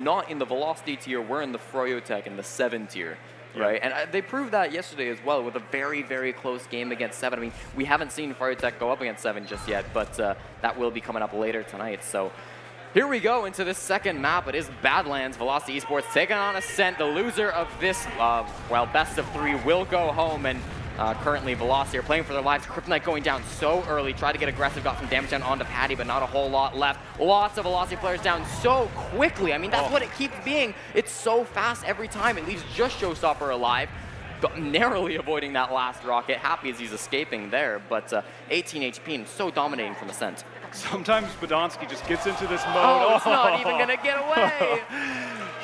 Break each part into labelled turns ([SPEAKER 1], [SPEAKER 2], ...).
[SPEAKER 1] not in the Velocity tier, we're in the Froyotech in the 7 tier. Right, and they proved that yesterday as well with a very, very close game against 7. I mean, we haven't seen Froyotech go up against 7 just yet, but that will be coming up later tonight. So here we go into this second map. It is Badlands. Velocity Esports taking on Ascent. The loser of this, well, best of 3 will go home, and currently Velocity are playing for their lives. Kryptonite going down so early, tried to get aggressive, got some damage down onto Patty, but not a whole lot left. Lots of Velocity players down so quickly. I mean, that's what it keeps being. It's so fast every time. It leaves just Showstopper alive, narrowly avoiding that last rocket. Happy as he's escaping there, but 18 HP and so dominating from Ascent.
[SPEAKER 2] Sometimes Badonsky just gets into this mode.
[SPEAKER 1] Oh, it's not even going to get away.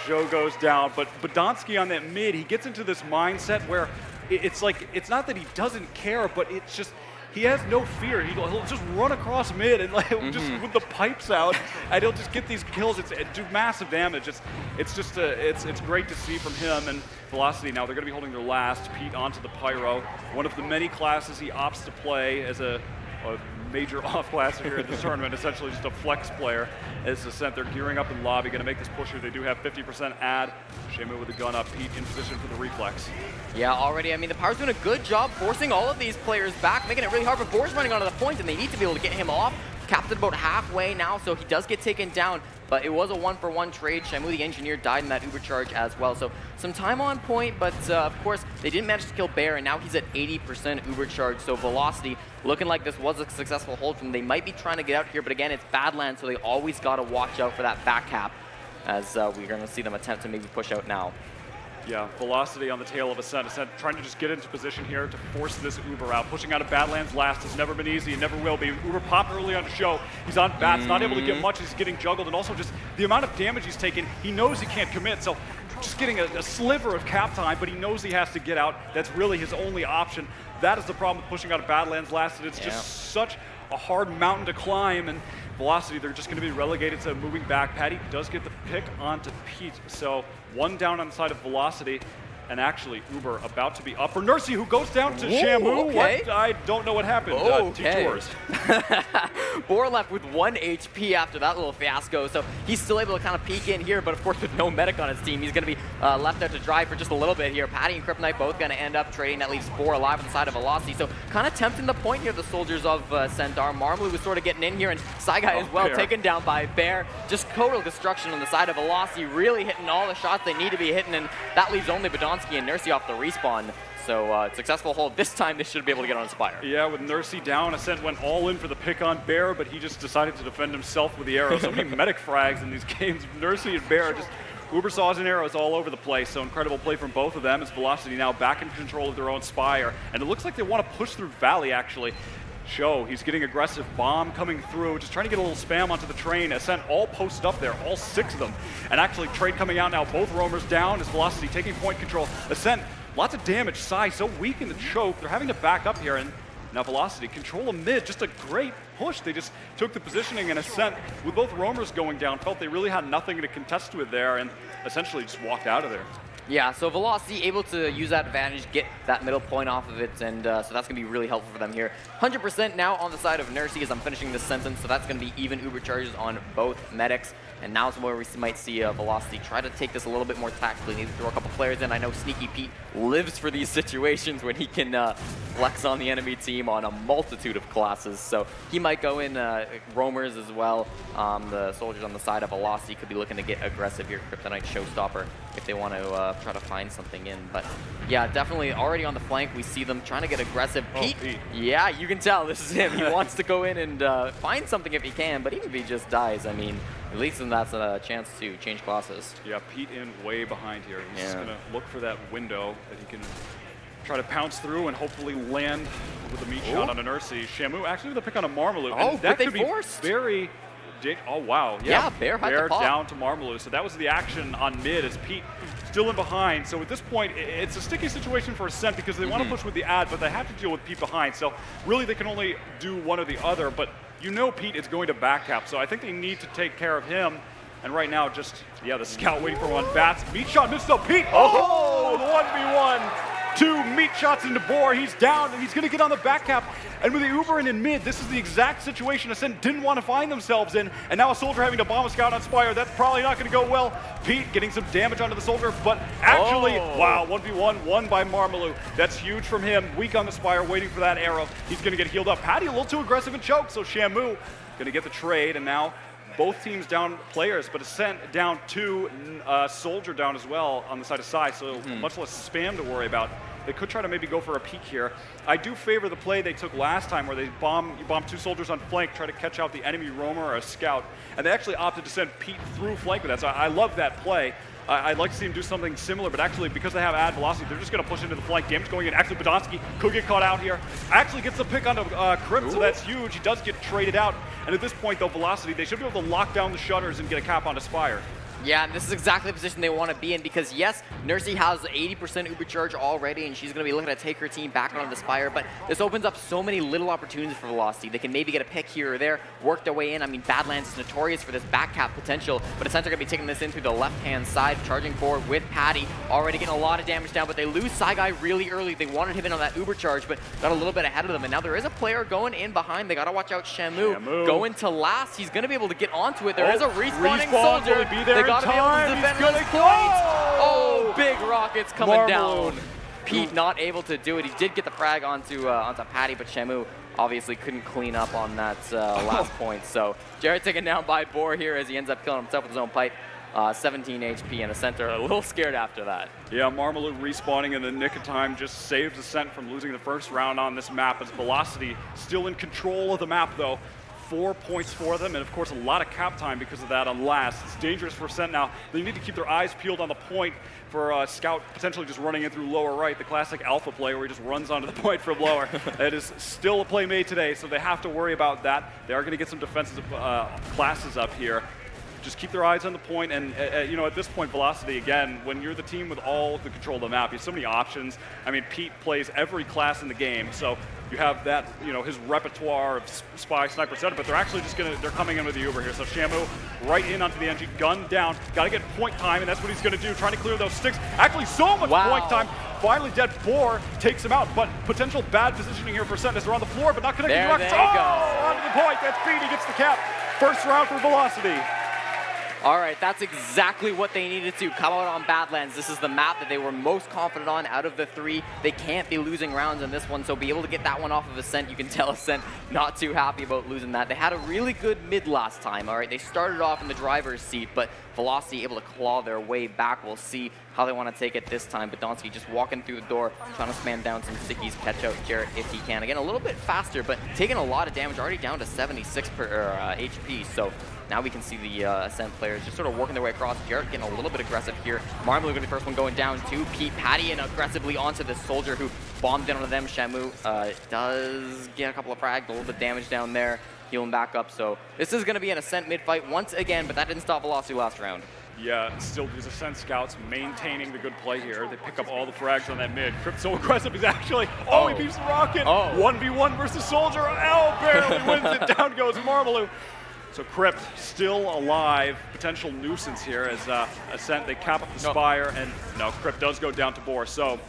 [SPEAKER 2] Joe goes down, but Badonsky on that mid, he gets into this mindset where it's like, it's not that he doesn't care, but it's just, he has no fear. He'll just run across mid and like just with the pipes out, and he'll just get these kills. It do massive damage. It's great to see from him. And Velocity now, they're going to be holding their last. Pete onto the Pyro, one of the many classes he opts to play as a major off class here in this tournament, essentially just a flex player. As Ascent, they're gearing up in lobby, going to make this push here. They do have 50% ad. Shamu with the gun up, Pete in position for the reflex.
[SPEAKER 1] Yeah, already, I mean, the Power's doing a good job forcing all of these players back, making it really hard, but Boar's running onto the point, and they need to be able to get him off. Capped at about halfway now, so he does get taken down, but it was a 1-for-1 trade. Shamu, the engineer, died in that Uber charge as well, so some time on point, but of course, they didn't manage to kill Bear, and now he's at 80% Uber charge, so Velocity looking like this was a successful hold from them. They might be trying to get out here, but again, it's Badlands, so they always got to watch out for that back cap, as we're going to see them attempt to maybe push out now.
[SPEAKER 2] Yeah, Velocity on the tail of Ascent. Ascent trying to just get into position here to force this Uber out. Pushing out of Badlands last has never been easy. It never will be. Uber popped early on the show. He's on bats, not able to get much. He's getting juggled, and also just the amount of damage he's taken. He knows he can't commit, so just getting a sliver of cap time, but he knows he has to get out. That's really his only option. That is the problem with pushing out of Badlands last. It's just such a hard mountain to climb, and Velocity, they're just going to be relegated to moving back. Patty does get the pick onto Pete, so one down on the side of Velocity, and actually Uber about to be up for Nursey, who goes down to Shamu.
[SPEAKER 1] Okay.
[SPEAKER 2] What? I don't know what happened. T-Tours.
[SPEAKER 1] Boar left with 1 HP after that little fiasco, so he's still able to kind of peek in here, but of course with no medic on his team, he's going to be left out to dry for just a little bit here. Patty and Kryptonite both going to end up trading. That leaves 4 alive on the side of Velocity, so kind of tempting the point here, the soldiers of Centaur. Marmalou was sort of getting in here, and Saigai as well, taken down by Bear. Just total destruction on the side of Velocity, really hitting all the shots they need to be hitting, and that leaves only Badonsky and Nursey off the respawn. So successful hold. This time they should be able to get on Spire. Yeah, with Nursey down, Ascent went all in for the pick on Bear, but he just decided to defend himself with the arrow. So many medic frags in these games. Nursey and Bear just Uber saws and arrows all over the place. So incredible play from both of them as Velocity now back in control of their own Spire. And it looks like they want to push through Valley actually. Show, he's getting aggressive, bomb coming through, just trying to get a little spam onto the train. Ascent all posted up there, all 6 of them. And actually trade coming out now, both roamers down as Velocity taking point control. Ascent, lots of damage, Sai so weak in the choke, they're having to back up here, and now Velocity control a mid, just a great push. They just took the positioning, and Ascent, with both roamers going down, felt they really had nothing to contest with there, and essentially just walked out of there. Yeah, so Velocity able to use that advantage, get that middle point off of it, and so that's going to be really helpful for them here. 100% now on the side of Nursey as I'm finishing this sentence, so that's going to be even Uber charges on both medics. And now is where we might see Velocity try to take this a little bit more tactically. Need to throw a couple players in. I know Sneaky Pete lives for these situations when he can flex on the enemy team on a multitude of classes. So he might go in roamers as well. The soldiers on the side of Velocity could be looking to get aggressive here. Kryptonite Showstopper if they want to try to find something in. But yeah, definitely already on the flank. We see them trying to get aggressive. Pete, yeah, you can tell this is him. He wants to go in and find something if he can, but even if he just dies, I mean, at least then that's a chance to change classes.
[SPEAKER 2] Yeah, Pete in way behind here. He's just going to look for that window that he can try to pounce through and hopefully land with a meat shot on a Nursey. Shamu actually with a pick on a Marmalou.
[SPEAKER 1] Oh,
[SPEAKER 2] that could
[SPEAKER 1] be forced.
[SPEAKER 2] Very... Oh, wow.
[SPEAKER 1] Yeah, Bear had to pop.
[SPEAKER 2] Down to Marmalou. So that was the action on mid as Pete still in behind. So at this point, it's a sticky situation for Ascent because they want to push with the ad, but they have to deal with Pete behind. So really they can only do one or the other, but you know Pete is going to back cap. So I think they need to take care of him. And right now, just, the scout waiting for one. Bats, meat shot, missed up. Pete, the 1v1. 2 meat shots into Boar. He's down, and he's going to get on the back cap. And with the Uber in mid, this is the exact situation Ascent didn't want to find themselves in. And now a Soldier having to bomb a Scout on Spire. That's probably not going to go well. Pete getting some damage onto the Soldier, but actually, wow, 1v1, won by Marmalou. That's huge from him. Weak on the Spire, waiting for that arrow. He's going to get healed up. Patty a little too aggressive and choke, so Shamu going to get the trade, and now both teams down players, but Ascent down 2, Soldier down as well on the side of Sai, so much less spam to worry about. They could try to maybe go for a peek here. I do favor the play they took last time where they you bomb 2 soldiers on flank, try to catch out the enemy roamer or a scout, and they actually opted to send Pete through flank with that, so I love that play. I'd like to see him do something similar, but actually, because they have add velocity, they're just going to push into the flank. Damage going in. Actually, Podolsky could get caught out here. Actually gets the pick onto Crypt, so that's huge. He does get traded out. And at this point, though, velocity, they should be able to lock down the shutters and get a cap onto Spire.
[SPEAKER 1] Yeah, and this is exactly the position they want to be in because, yes, Nursey has 80% Uber charge already, and she's going to be looking to take her team back onto the Spire, but this opens up so many little opportunities for Velocity. They can maybe get a pick here or there, work their way in. I mean, Badlands is notorious for this back cap potential, but Ascent are going to be taking this in through the left-hand side, charging forward with Patty, already getting a lot of damage down, but they lose Saigai really early. They wanted him in on that Uber charge, but got a little bit ahead of them, and now there is a player going in behind. They got to watch out Shamu. Going to last. He's going to be able to get onto it. There is a respawning soldier. They got to be able to defend this point. Oh, big rockets coming down. Pete not able to do it. He did get the frag onto Patty, but Shamu obviously couldn't clean up on that last point. So Jared taken down by Boar here as he ends up killing himself with his own pipe. 17 HP and Ascent are a little scared after that.
[SPEAKER 2] Yeah, Marmalou respawning in the nick of time just saves Ascent from losing the first round on this map as Velocity still in control of the map though. 4 points for them, and of course a lot of cap time because of that on last. It's dangerous for Ascent now. They need to keep their eyes peeled on the point for Scout potentially just running in through lower right, the classic alpha play where he just runs onto the point from lower. That is still a play made today, so they have to worry about that. They are going to get some defensive classes up here. Just keep their eyes on the point, and you know, at this point, Velocity, again, when you're the team with all the control of the map, you have so many options. I mean, Pete plays every class in the game, so you have that, you know, his repertoire of spy, sniper, etc. But they're actually just they're coming in with the Uber here. So Shamu right in onto the NG, gun down, got to get point time, and that's what he's going to do, trying to clear those sticks. Actually, so much point time. Finally, dead Boar takes him out, but potential bad positioning here for Ascent as they're on the floor, but not connecting
[SPEAKER 1] there
[SPEAKER 2] direct.
[SPEAKER 1] They go.
[SPEAKER 2] Onto the point. That's Pete. He gets the cap. First round for Velocity.
[SPEAKER 1] All right, that's exactly what they needed to come out on Badlands. This is the map that they were most confident on out of the 3. They can't be losing rounds in this one, so be able to get that one off of Ascent. You can tell Ascent not too happy about losing that. They had a really good mid last time, all right? They started off in the driver's seat, but Velocity able to claw their way back. We'll see how they want to take it this time. But Donsky just walking through the door, trying to spam down some stickies, catch out Jarrett if he can. Again, a little bit faster, but taking a lot of damage, already down to 76 HP, so now we can see the Ascent players just sort of working their way across. Jarrett getting a little bit aggressive here. Marmalou going to be the first one going down too. Pete Patty in aggressively onto this soldier who bombed in on them. Shamu does get a couple of frags, a little bit of damage down there, healing back up. So this is going to be an Ascent mid-fight once again, but that didn't stop Velocity last round.
[SPEAKER 2] Yeah, still these Ascent scouts maintaining the good play here. They pick up all the frags on that mid. Crypt so aggressive, he's actually, he beeps the rocket. 1v1 versus Soldier. Barely wins it. Down goes Marmalou. So Crypt still alive. Potential nuisance here as Ascent, they cap up the Spire, and no, Crypt does go down to Boar. So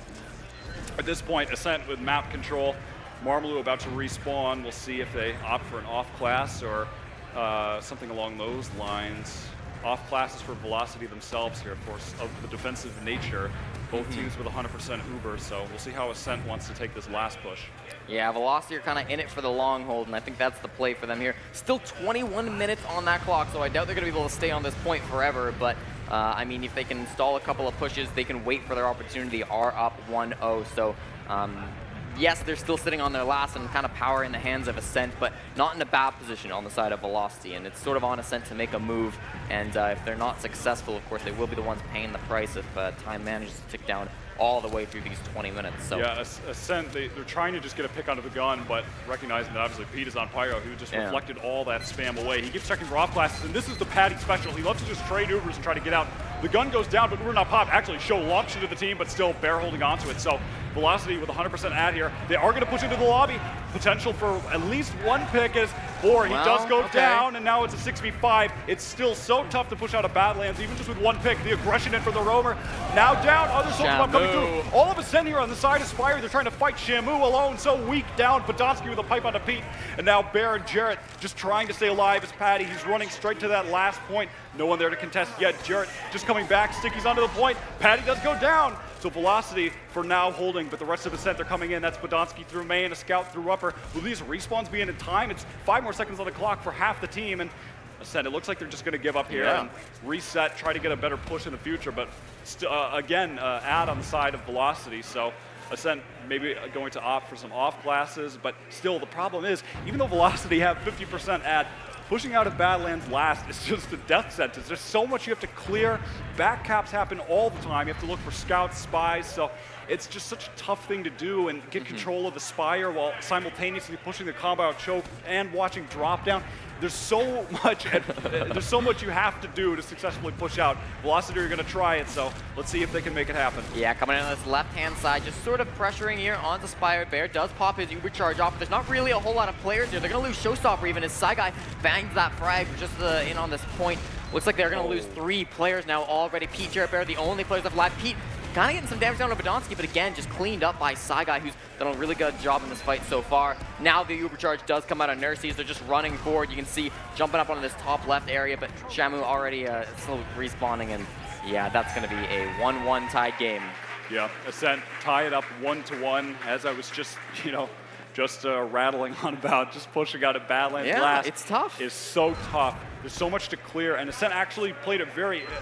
[SPEAKER 2] at this point, Ascent with map control. Marmalou about to respawn. We'll see if they opt for an off class or something along those lines. Off classes for Velocity themselves here, of course, of the defensive nature. Both teams with 100% Uber, so we'll see how Ascent wants to take this last push.
[SPEAKER 1] Yeah, Velocity are kind of in it for the long hold, and I think that's the play for them here. Still 21 minutes on that clock, so I doubt they're going to be able to stay on this point forever, but I mean, if they can install a couple of pushes, they can wait for their opportunity. Are up 1-0, so yes, they're still sitting on their last and kind of power in the hands of Ascent, but not in a bad position on the side of Velocity, and it's sort of on Ascent to make a move, and if they're not successful, of course, they will be the ones paying the price if time manages to tick down all the way through these 20 minutes. So
[SPEAKER 2] yeah, Ascent, they're trying to just get a pick onto the gun, but recognizing that obviously Pete is on Pyro, who just reflected all that spam away. He keeps checking for off classes, and this is the Patty special. He loves to just trade Ubers and try to get out. The gun goes down, but Uber not pop. Actually, Show launch into the team, but still Bear holding onto it. So Velocity with 100% ad here. They are going to push into the lobby. potential for at least one pick as Boar, he does go down, and now it's a 6v5. It's still so tough to push out of Badlands, even just with one pick. The aggression in for the Roamer. Now down, other Soldier Bomb coming through. All of a sudden here on the side of Spire, they're trying to fight Shamu alone, so weak down. Podolsky with a pipe onto Pete, and now Bear and Jarrett just trying to stay alive as Patty. He's running straight to that last point. No one there to contest yet. Jarrett just coming back, Sticky's onto the point. Patty does go down. So Velocity for now holding, but the rest of Ascent are coming in. That's Podolsky through main, a scout through upper. Will these respawns be in time? It's 5 more seconds on the clock for half the team, and Ascent, it looks like they're just going to give up here and reset, try to get a better push in the future, but again, add on the side of Velocity. So Ascent maybe going to opt for some off classes, but still the problem is, even though Velocity have 50% add, pushing out of Badlands last is just a death sentence. There's so much you have to clear. Back caps happen all the time. You have to look for scouts, spies, so it's just such a tough thing to do and get control of the Spire while simultaneously pushing the combo out choke and watching drop down. There's so much you have to do to successfully push out. Velocity are going to try it, so let's see if they can make it happen.
[SPEAKER 1] Yeah, coming in on this left-hand side, just sort of pressuring here onto Spire. Bear does pop his Uber charge off, but there's not really a whole lot of players here. They're going to lose Showstopper even as Saigai bangs that frag just in on this point. Looks like they're going to lose 3 players now already. Pete, Jarrett, Bear, the only players left alive. Pete kind of getting some damage down on Podolsky, but again, just cleaned up by Saigai, who's done a really good job in this fight so far. Now the Uber charge does come out of Nurseys. They're just running forward. You can see jumping up onto this top left area, but Shamu already still respawning, and yeah, that's going to be a 1-1 tied game.
[SPEAKER 2] Yeah, Ascent tie it up 1-1 as I was just, rattling on about, just pushing out at Badlands last.
[SPEAKER 1] It's tough.
[SPEAKER 2] It's so tough. There's so much to clear, and Ascent actually played it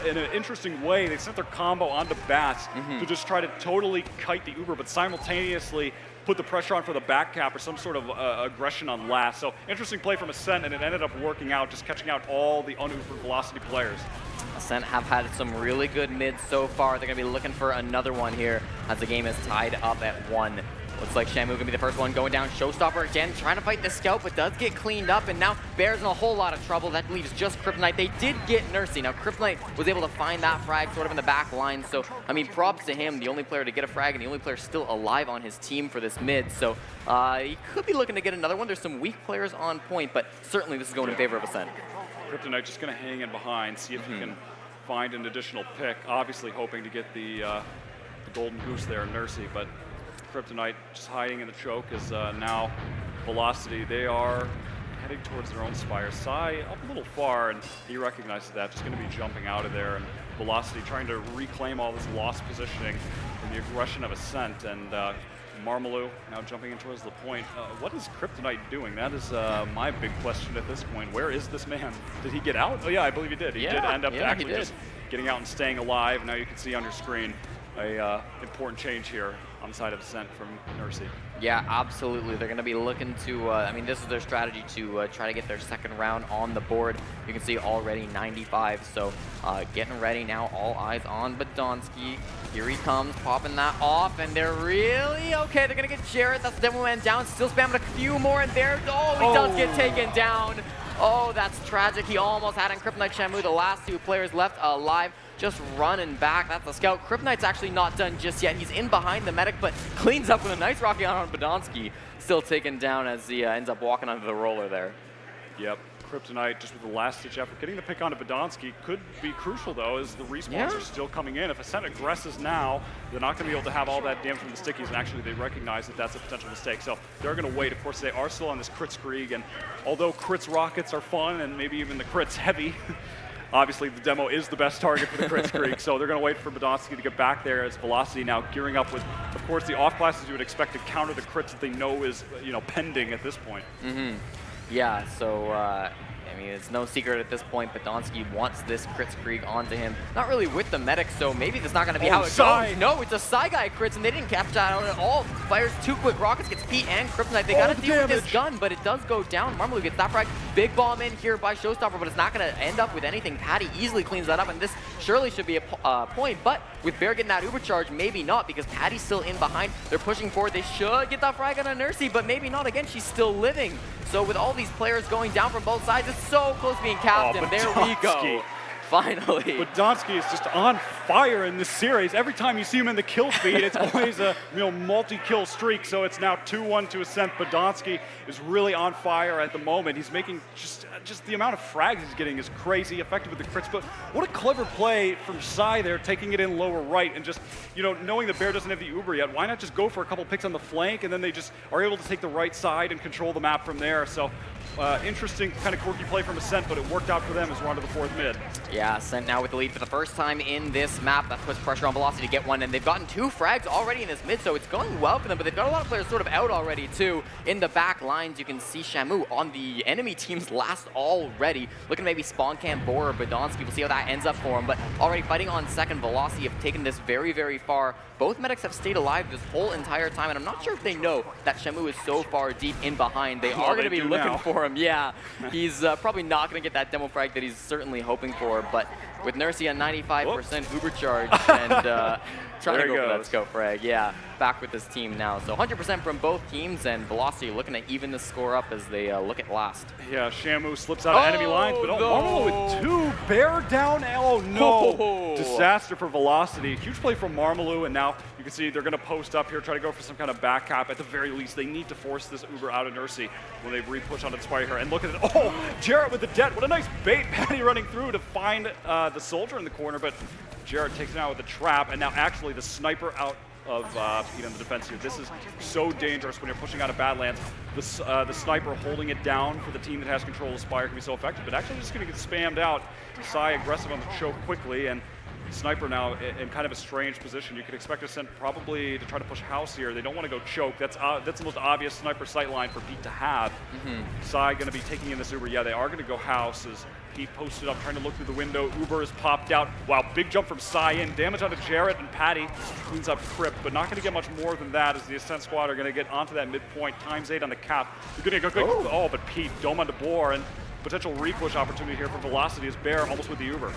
[SPEAKER 2] in an interesting way. They sent their combo onto Bats to just try to totally kite the Uber, but simultaneously put the pressure on for the back cap or some sort of aggression on last. So interesting play from Ascent, and it ended up working out, just catching out all the un-Uber Velocity players.
[SPEAKER 1] Ascent have had some really good mids so far. They're going to be looking for another one here as the game is tied up at 1. Looks like Shamu going to be the first one going down. Showstopper again trying to fight the scout, but does get cleaned up, and now Bear's in a whole lot of trouble. That leaves just Kryptonite. They did get Nursey. Now Kryptonite was able to find that frag sort of in the back line, so I mean, props to him, the only player to get a frag and the only player still alive on his team for this mid, so he could be looking to get another one. There's some weak players on point, but certainly this is going in favor of Ascent.
[SPEAKER 2] Kryptonite just going to hang in behind, see if he can find an additional pick, obviously hoping to get the golden goose there in Nursey, but Kryptonite just hiding in the choke is now Velocity. They are heading towards their own Spire. Sai up a little far, and he recognizes that. Just going to be jumping out of there, and Velocity trying to reclaim all this lost positioning from the aggression of Ascent, and Marmalou now jumping in towards the point. What is Kryptonite doing? That is my big question at this point. Where is this man? Did he get out? Oh yeah, I believe he did. He did end up actually just getting out and staying alive. Now you can see on your screen a important change here on the side of Ascent from Nursey.
[SPEAKER 1] Yeah, absolutely. They're going to be looking to, I mean, this is their strategy to try to get their second round on the board. You can see already 95, so getting ready now, all eyes on Podolsky. Here he comes, popping that off, and they're really, okay, they're going to get Jarrett. That's the demo man down, still spamming a few more, and there, he does get taken down. Oh, that's tragic. He almost had in Kryptonite Shamu, the last 2 players left alive. Just running back. That's the scout. Kryptonite's actually not done just yet. He's in behind the medic, but cleans up with a nice rocket on Podolsky. Still taken down as he ends up walking onto the roller there.
[SPEAKER 2] Yep. Kryptonite just with the last-ditch effort. Getting the pick onto Podolsky could be crucial, though, as the respawns are still coming in. If Ascent aggresses now, they're not going to be able to have all that damage from the stickies, and actually they recognize that that's a potential mistake. So they're going to wait. Of course, they are still on this crits Krieg, and although crits rockets are fun, and maybe even the crits heavy, obviously, the demo is the best target for the crits Krieg, so they're going to wait for Podolsky to get back there as Velocity now gearing up with, of course, the off classes you would expect to counter the crits that they know is, pending at this point.
[SPEAKER 1] Yeah, so, I mean, it's no secret at this point, Podolsky wants this crits Krieg onto him. Not really with the medic, so maybe that's not going to be how it goes. No, it's a Saigai crits, and they didn't catch that out at all. Fires 2 quick rockets, gets Pete and Kryptonite. They got to deal with this gun, but it does go down. Marmalou gets that frag. Big bomb in here by Showstopper, but it's not going to end up with anything. Patty easily cleans that up, and this surely should be a point, but with Bear getting that Uber charge, maybe not, because Patty's still in behind. They're pushing forward. They should get that frag on a Nursey, but maybe not. Again, she's still living. So with all these players going down from both sides, it's so close to being capped, and there we go. Finally.
[SPEAKER 2] Badonsky is just on fire in this series. Every time you see him in the kill feed, it's always a multi-kill streak. So it's now 2-1 to Ascent. Badonsky is really on fire at the moment. He's making just the amount of frags he's getting is crazy, effective with the crits. But what a clever play from Psy there, taking it in lower right and just, knowing that Bear doesn't have the Uber yet, why not just go for a couple picks on the flank, and then they just are able to take the right side and control the map from there. So interesting kind of quirky play from Ascent, but it worked out for them as we're on to the fourth mid.
[SPEAKER 1] Yeah, Ascent now with the lead for the first time in this map. That puts pressure on Velocity to get one, and they've gotten 2 frags already in this mid, so it's going well for them, but they've got a lot of players sort of out already too. In the back lines, you can see Shamu on the enemy team's last already, looking to maybe spawn camp Boar or Badonsky. We'll see how that ends up for him, but already fighting on second. Velocity have taken this very, very far. Both medics have stayed alive this whole entire time, and I'm not sure if they know that Shamu is so far deep in behind. They are going to be looking for him. Yeah, he's probably not going to get that demo frag that he's certainly hoping for, but with Nursey on 95% Uber charge and trying to go for that scope frag. Yeah, back with this team now. So 100% from both teams, and Velocity looking to even the score up as they look at last.
[SPEAKER 2] Yeah, Shamu slips out of enemy lines, but Marmalou with 2. Bear down. Oh no! Disaster for Velocity. Huge play from Marmalou, and now you can see they're going to post up here, try to go for some kind of back cap. At the very least, they need to force this Uber out of Nursey when they re-push on Inspire here. And look at it. Oh, Jarrett with the debt. What a nice bait. Patty running through to find the soldier in the corner, but Jarrett takes it out with the trap, and now actually the sniper out of Pete on the defense here. This is so dangerous when you're pushing out of Badlands. The sniper holding it down for the team that has control of Spire can be so effective, but actually just going to get spammed out. Psy aggressive on the choke quickly, and Sniper now in kind of a strange position. You could expect Ascent probably to try to push House here. They don't want to go choke. That's the most obvious sniper sight line for Pete to have. Psy going to be taking in this Uber. Yeah, they are going to go House as Pete posted up, trying to look through the window. Uber is popped out. Wow, big jump from Psy in. Damage onto Jarrett, and Patty cleans up Crypt, but not going to get much more than that as the Ascent squad are going to get onto that midpoint. ×8 on the cap. You're going to go, oh, but Pete, dome onto Boar, and potential repush opportunity here for Velocity as Bear almost with the Uber.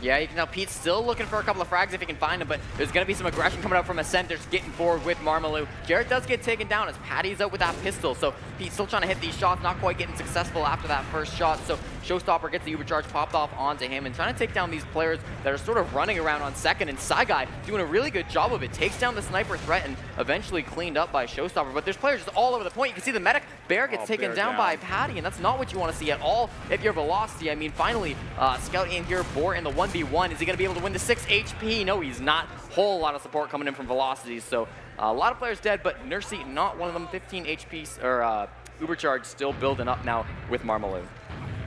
[SPEAKER 1] Yeah, you can tell Pete's still looking for a couple of frags if he can find them, but there's going to be some aggression coming out from Ascent. They're just getting forward with Marmalou. Jarrett does get taken down as Patty's out with that pistol, so Pete's still trying to hit these shots, not quite getting successful after that first shot. So Showstopper gets the Uber charge popped off onto him and trying to take down these players that are sort of running around on second, and Saigai doing a really good job of it. Takes down the sniper threat and eventually cleaned up by Showstopper, but there's players just all over the point. You can see the medic, Bear, gets taken down by Patty, and that's not what you want to see at all if you're Velocity. I mean, finally, Scout in here, Boar in the 1v1. Is he going to be able to win the 6 HP? No, he's not. Whole lot of support coming in from Velocity, so a lot of players dead, but Nursey not one of them. 15 HP, or Uber charge still building up now with Marmalou.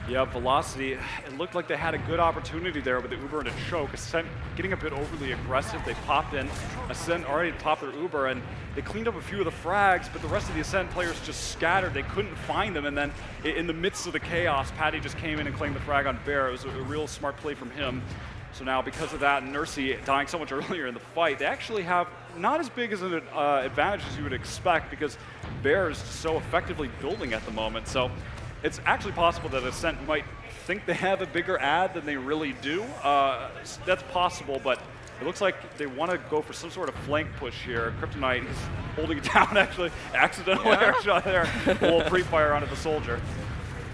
[SPEAKER 2] Yeah, Velocity, it looked like they had a good opportunity there with the Uber and a choke. Ascent getting a bit overly aggressive. They popped in. Ascent already popped their Uber, and they cleaned up a few of the frags, but the rest of the Ascent players just scattered. They couldn't find them, and then in the midst of the chaos, Patty just came in and claimed the frag on Bear. It was a real smart play from him. So now, because of that, Nursey dying so much earlier in the fight, they actually have not as big as an advantage as you would expect, because Bear is so effectively building at the moment. So it's actually possible that Ascent might think they have a bigger ad than they really do. That's possible, but it looks like they want to go for some sort of flank push here. Kryptonite is holding it down, actually. Accidental air shot there. A little pre-fire onto the soldier.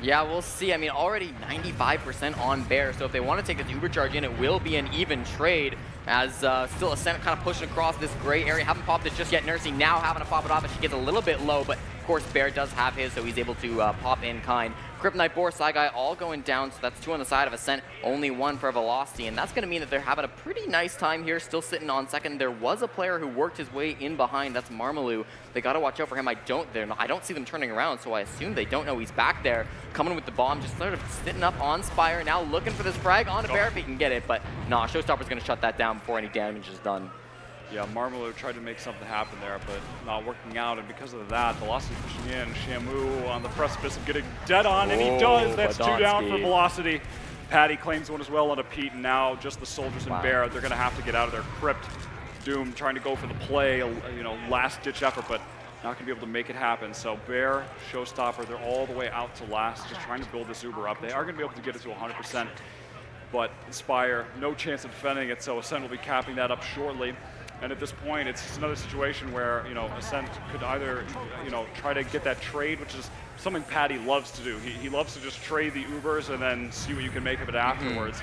[SPEAKER 1] Yeah, we'll see. I mean, already 95% on Bear, so if they want to take this Uber charge in, it will be an even trade, as still Ascent kind of pushing across this gray area. Haven't popped it just yet. Nursey now having to pop it off as she gets a little bit low, but of course Bear does have his, so he's able to pop in kind. Kryptonite, Boar, Saigai all going down, so that's 2 on the side of Ascent, only 1 for Velocity, and that's going to mean that they're having a pretty nice time here, still sitting on second. There was a player who worked his way in behind, that's Marmalou. They got to watch out for him. I don't see them turning around, so I assume they don't know he's back there. Coming with the bomb, just sort of sitting up on Spire, now looking for this frag onto Bear if he can get it, but nah, Showstopper's going to shut that down before any damage is done.
[SPEAKER 2] Yeah, Marmalou tried to make something happen there, but not working out, and because of that, Velocity pushing in. Shamu on the precipice of getting dead on, and he does. That's
[SPEAKER 1] Badonsky.
[SPEAKER 2] 2 down for Velocity. Patty claims one as well on a Pete, and now just the soldiers and Bear. They're going to have to get out of their crypt. Doom trying to go for the play, last-ditch effort, but not going to be able to make it happen. So Bear, Showstopper, they're all the way out to last, just trying to build this Uber up. They are going to be able to get it to 100%, but Inspire, no chance of defending it, so Ascent will be capping that up shortly. And at this point, it's just another situation where, Ascent could either, try to get that trade, which is something Patty loves to do. He loves to just trade the Ubers and then see what you can make of it afterwards.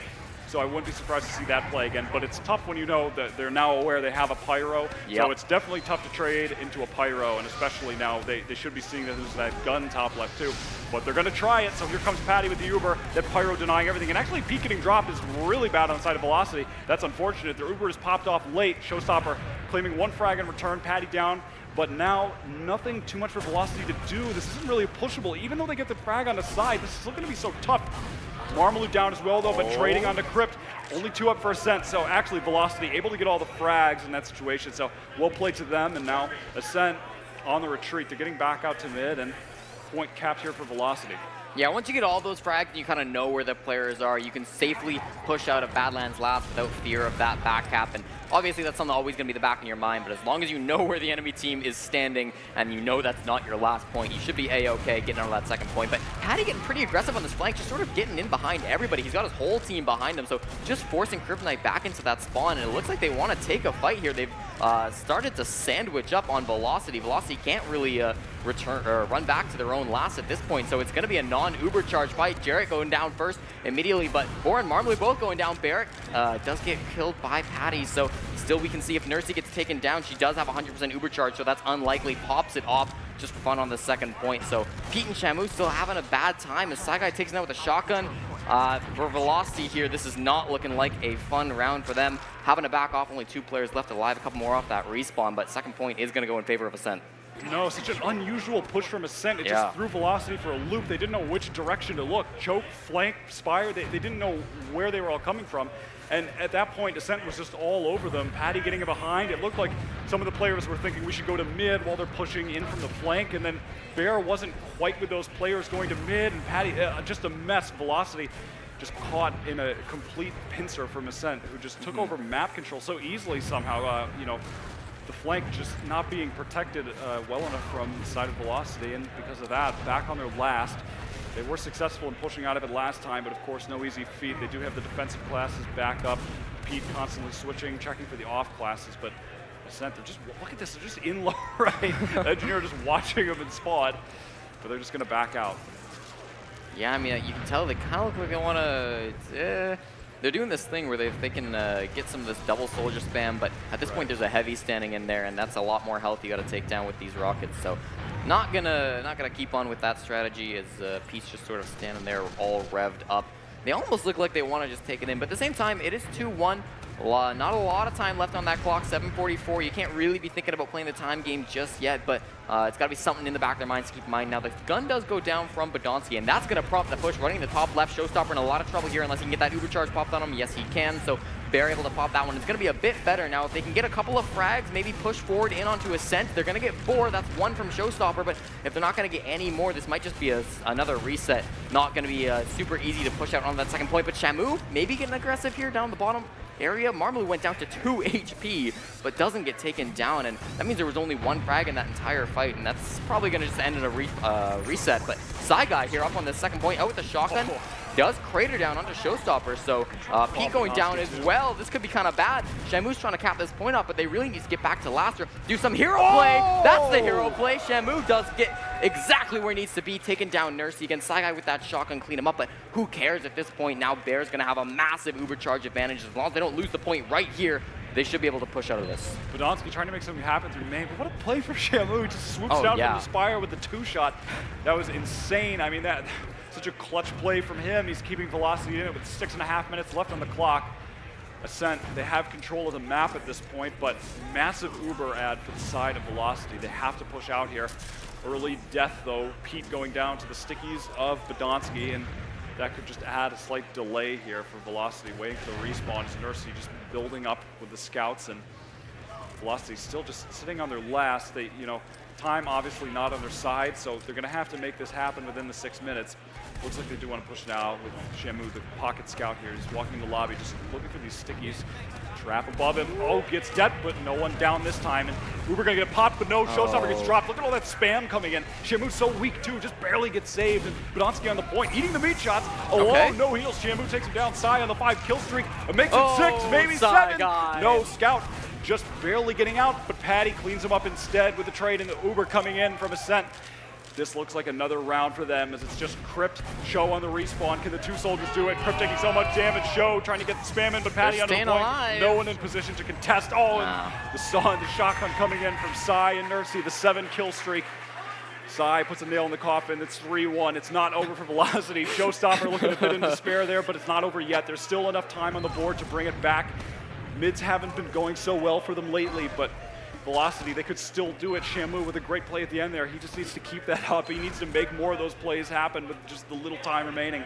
[SPEAKER 2] so I wouldn't be surprised to see that play again. But it's tough when you know that they're now aware they have a pyro, so it's definitely tough to trade into a pyro, and especially now they should be seeing that there's that gun top left too. But they're going to try it, so here comes Patty with the Uber, that pyro denying everything, and actually Pete getting dropped is really bad on the side of Velocity. That's unfortunate. Their Uber is popped off late. Showstopper claiming 1 frag in return, Patty down. But now, nothing too much for Velocity to do. This isn't really pushable. Even though they get the frag on the side, this is still going to be so tough. Marmalou down as well, though, but trading onto Crypt. Only 2 up for Ascent, so actually Velocity able to get all the frags in that situation. So well played to them, and now Ascent on the retreat. They're getting back out to mid, and point capped here for Velocity.
[SPEAKER 1] Yeah, once you get all those frags and you kind of know where the players are, you can safely push out of Badlands last without fear of that back cap. And obviously that's something always going to be the back in your mind, but as long as you know where the enemy team is standing and you know that's not your last point, you should be A-okay getting on that second point. But Patty getting pretty aggressive on this flank, just sort of getting in behind everybody. He's got his whole team behind him, so just forcing Kryptonite back into that spawn, and it looks like they want to take a fight here. They've started to sandwich up on Velocity. Velocity can't really return or run back to their own last at this point, so it's going to be a non-Uber charge fight. Jarrett going down first immediately, but Boar and Marmalou both going down. Barrett does get killed by Patty, so still we can see if Nursey gets taken down. She does have 100% Uber charge, so that's unlikely. Pops it off just for fun on the second point. So Pete and Shamu still having a bad time as Saigai takes it out with a shotgun. For Velocity here, this is not looking like a fun round for them. Having to back off, only 2 players left alive, a couple more off that respawn, but second point is going to go in favor of Ascent.
[SPEAKER 2] No, such an unusual push from Ascent. It just threw Velocity for a loop. They didn't know which direction to look. Choke, flank, Spire, they didn't know where they were all coming from. And at that point, Ascent was just all over them. Patty getting it behind. It looked like some of the players were thinking we should go to mid while they're pushing in from the flank. And then Bear wasn't quite with those players going to mid. And Patty, just a mess. Velocity just caught in a complete pincer from Ascent, who just took over map control so easily somehow. You know, the flank just not being protected well enough from the side of Velocity, and because of that, back on their last. They were successful in pushing out of it last time, but of course no easy feat. They do have the defensive classes back up. Pete constantly switching, checking for the off classes, but Ascent, they're just, look at this, they're just in low right. Engineer just watching them in spawn, but they're just gonna back out.
[SPEAKER 1] Yeah, I mean, you can tell they kind of look like they want to, they're doing this thing where they can get some of this double soldier spam, but at this point there's a heavy standing in there, and that's a lot more health you got to take down with these rockets. So not gonna keep on with that strategy as Pete's just sort of standing there all revved up. They almost look like they want to just take it in, but at the same time it is 2-1. Not a lot of time left on that clock, 7:44. You can't really be thinking about playing the time game just yet, but it's got to be something in the back of their minds to keep in mind. Now, the gun does go down from Badonsky, and that's going to prompt the push. Running the top left, Showstopper in a lot of trouble here unless he can get that Uber charge popped on him. Yes, he can, so Bear able to pop that one. It's going to be a bit better now. If they can get a couple of frags, maybe push forward in onto Ascent, they're going to get 4. That's 1 from Showstopper, but if they're not going to get any more, this might just be another reset. Not going to be super easy to push out on that second point, but Shamu maybe getting aggressive here down the bottom area. Marmalou went down to 2 HP, but doesn't get taken down, and that means there was only 1 frag in that entire fight, and that's probably going to just end in a reset. But Saigai here up on the second point, out with the shotgun, does crater down onto Showstopper, so Pete going down as well. This could be kind of bad. Shamu's trying to cap this point up, but they really need to get back to Laster, do some hero play. That's the hero play. Shamu does get exactly where he needs to be, taking down Nursey again. Saigai with that shotgun, clean him up, but who cares at this point? Now Bear's going to have a massive Uber charge advantage. As long as they don't lose the point right here, they should be able to push out of this.
[SPEAKER 2] Badonsky trying to make something happen through main, but what a play for Shamu. He just swoops down from the Spire with the 2-shot. That was insane. I mean, that such a clutch play from him. He's keeping Velocity in it with 6.5 minutes left on the clock. Ascent, they have control of the map at this point, but massive Uber ad for the side of Velocity. They have to push out here. Early death, though. Pete going down to the stickies of Badonsky, and that could just add a slight delay here for Velocity, waiting for the respawn. As Nursey just building up with the scouts, and Velocity still just sitting on their last. They, you know, time obviously not on their side, so they're going to have to make this happen within the 6 minutes. Looks like they do want to push now with Shamu, the pocket scout here. He's walking in the lobby, just looking for these stickies. Trap above him. Oh, gets dead, but no one down this time. And Uber gonna get popped, but no, Showstopper gets dropped. Look at all that spam coming in. Shamu's so weak too, just barely gets saved. And Badonsky on the point, eating the meat shots. Alone, no heals. Shamu takes him down. Sai on the 5 kill streak. It makes it 6, maybe 7. No, Scout just barely getting out, but Patty cleans him up instead with the trade and the Uber coming in from Ascent. This looks like another round for them as it's just Crypt, Show on the respawn. Can the two soldiers do it? Crypt taking so much damage. Show trying to get the spam in, but Patty under the point.
[SPEAKER 1] Alive.
[SPEAKER 2] No one in position to contest. Oh, and the shotgun coming in from Psy and Nursey, the 7-kill streak. Psy puts a nail in the coffin. It's 3-1. It's not over for Velocity. Showstopper looking a bit in despair there, but it's not over yet. There's still enough time on the board to bring it back. Mids haven't been going so well for them lately, but Velocity, they could still do it. Shamu with a great play at the end there. He just needs to keep that up. He needs to make more of those plays happen with just the little time remaining.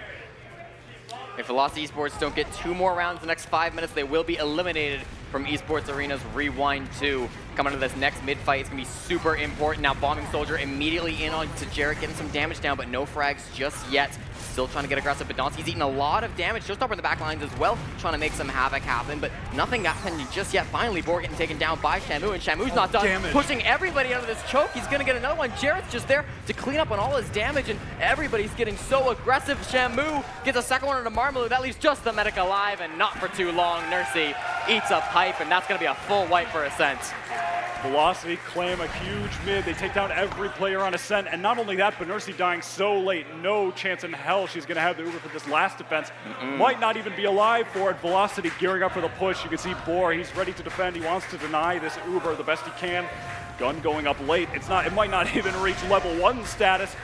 [SPEAKER 1] If Velocity Esports don't get 2 more rounds in the next 5 minutes, they will be eliminated from Esports Arena's Rewind 2. Coming to this next mid-fight, it's going to be super important. Now, Bombing Soldier immediately in on to Jarrett, getting some damage down, but no frags just yet. Still trying to get aggressive, but Donski's eating a lot of damage. Showstopper in the back lines as well, trying to make some havoc happen, but nothing happened just yet. Finally, Borg getting taken down by Shamu, and Shamu's not done.
[SPEAKER 2] Damage.
[SPEAKER 1] Pushing everybody out of this choke. He's going to get another one. Jarrett's just there to clean up on all his damage, and everybody's getting so aggressive. Shamu gets a second one into Marmalou. That leaves just the medic alive, and not for too long. Nursey eats a pipe, and that's going to be a full wipe for Ascent.
[SPEAKER 2] Velocity claim a huge mid. They take down every player on Ascent, and not only that, but Nursey dying so late. No chance in hell she's going to have the Uber for this last defense. Might not even be alive for it. Velocity gearing up for the push. You can see Boar, he's ready to defend. He wants to deny this Uber the best he can. Gun going up late. It might not even reach level 1 status.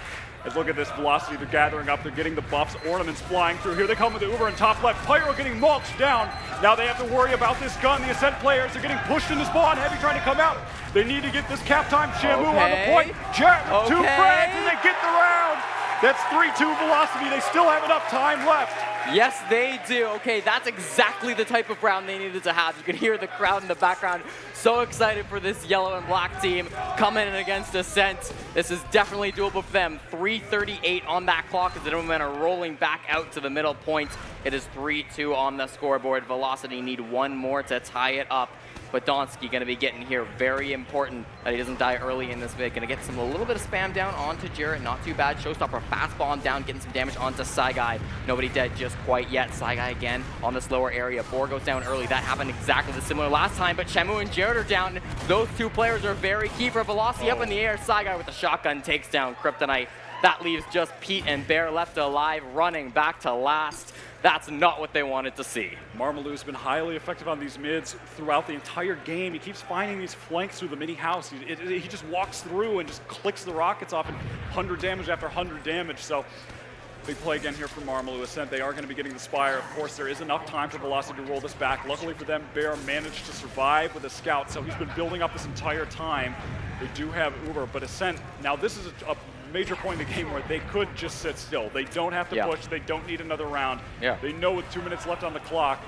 [SPEAKER 2] As look at this Velocity, they're gathering up, they're getting the buffs, ornaments flying through here. They come with the Uber in top left, Pyro getting mulched down. Now they have to worry about this gun. The Ascent players are getting pushed into spawn, Heavy trying to come out. They need to get this cap time. Shamu on the point. Jarrett with 2 frags and they get the round. That's 3-2 Velocity. They still have enough time left.
[SPEAKER 1] Yes, they do. Okay, that's exactly the type of round they needed to have. You can hear the crowd in the background so excited for this yellow and black team coming in against Ascent. This is definitely doable for them. 3:38 on that clock as the men are rolling back out to the middle point. It is 3-2 on the scoreboard. Velocity need 1 more to tie it up. But Donsky going to be getting here. Very important that he doesn't die early in this vid. Going to get a little bit of spam down onto Jarrett. Not too bad. Showstopper fast bomb down, getting some damage onto Saigai. Nobody dead just quite yet. Saigai again on this lower area. Boar goes down early. That happened exactly the similar last time, but Shamu and Jarrett are down. Those 2 players are very key for Velocity up in the air. Saigai with the shotgun takes down Kryptonite. That leaves just Pete and Bear left alive, running back to last. That's not what they wanted to see.
[SPEAKER 2] Marmalou's been highly effective on these mids throughout the entire game. He keeps finding these flanks through the mini house. He just walks through and just clicks the rockets off and 100 damage after 100 damage. So big play again here for Marmalou. Ascent, they are going to be getting the Spire. Of course, there is enough time for Velocity to roll this back. Luckily for them, Bear managed to survive with a scout, so he's been building up this entire time. They do have Uber, but Ascent, now this is a major point in the game where they could just sit still. They don't have to push. They don't need another round. They know with 2 minutes left on the clock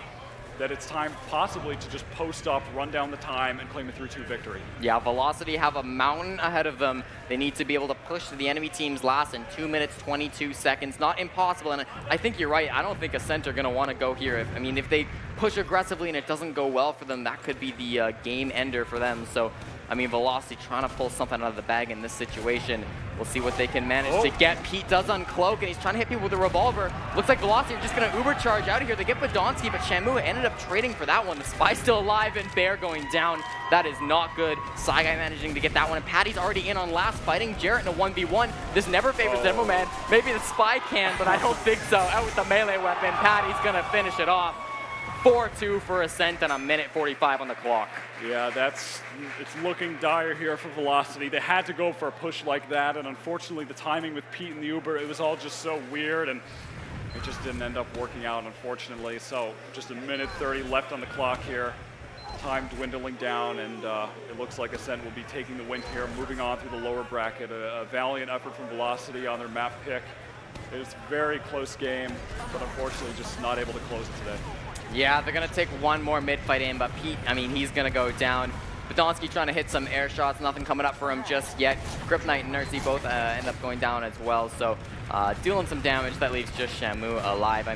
[SPEAKER 2] that it's time possibly to just post up, run down the time, and claim a 3-2 victory. Yeah,
[SPEAKER 1] Velocity have a mountain ahead of them. They need to be able to push the enemy team's last in 2 minutes, 22 seconds. Not impossible, and I think you're right. I don't think Ascent are going to want to go here. If they push aggressively and it doesn't go well for them, that could be the game ender for them. So, Velocity trying to pull something out of the bag in this situation. We'll see what they can manage to get. Pete does uncloak, and he's trying to hit people with a revolver. Looks like Velocity are just going to Uber charge out of here. They get Podonsky, but Shamu ended up trading for that one. The Spy's still alive, and Bear going down. That is not good. Saigai managing to get that one, and Patty's already in on last, fighting Jarrett in a 1v1. This never favors Demo Man. Maybe the Spy can, but I don't think so. Out with the melee weapon, Patty's going to finish it off. 4-2 for Ascent and 1:45 on the clock.
[SPEAKER 2] Yeah, it's looking dire here for Velocity. They had to go for a push like that, and unfortunately the timing with Pete and the Uber, it was all just so weird, and it just didn't end up working out, unfortunately. So just 1:30 left on the clock here. Time dwindling down, and it looks like Ascent will be taking the win here, moving on through the lower bracket. A valiant effort from Velocity on their map pick. It was a very close game, but unfortunately just not able to close it today.
[SPEAKER 1] Yeah, they're going to take 1 more mid-fight in, but Pete, he's going to go down. Podonsky trying to hit some air shots, nothing coming up for him just yet. Kryptonite and Nursey both end up going down as well, so dealing some damage. That leaves just Shamu alive.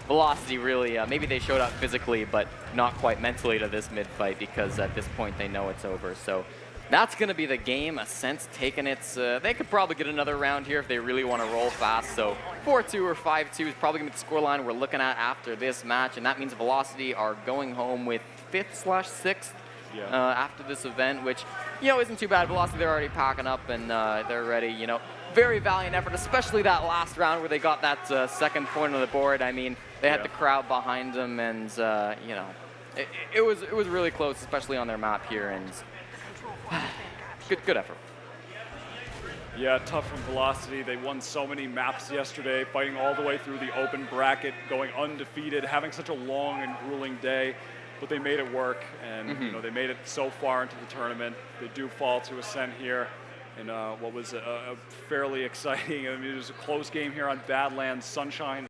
[SPEAKER 1] Velocity really, maybe they showed up physically, but not quite mentally to this mid-fight, because at this point they know it's over. So that's going to be the game. Ascent's taking its, they could probably get another round here if they really want to roll fast. So 4-2 or 5-2 is probably going to be the scoreline we're looking at after this match. And that means Velocity are going home with 5th/6th after this event, which, isn't too bad. Velocity, they're already packing up and they're ready, very valiant effort, especially that last round where they got that second point on the board. I mean, they had the crowd behind them, and you know, it was really close, especially on their map here, and good effort.
[SPEAKER 2] Yeah, tough from Velocity. They won so many maps yesterday, fighting all the way through the open bracket, going undefeated, having such a long and grueling day, but they made it work, and you know, they made it so far into the tournament. They do fall to Ascent here in what was a fairly exciting, I mean, it was a close game here on Badlands. Sunshine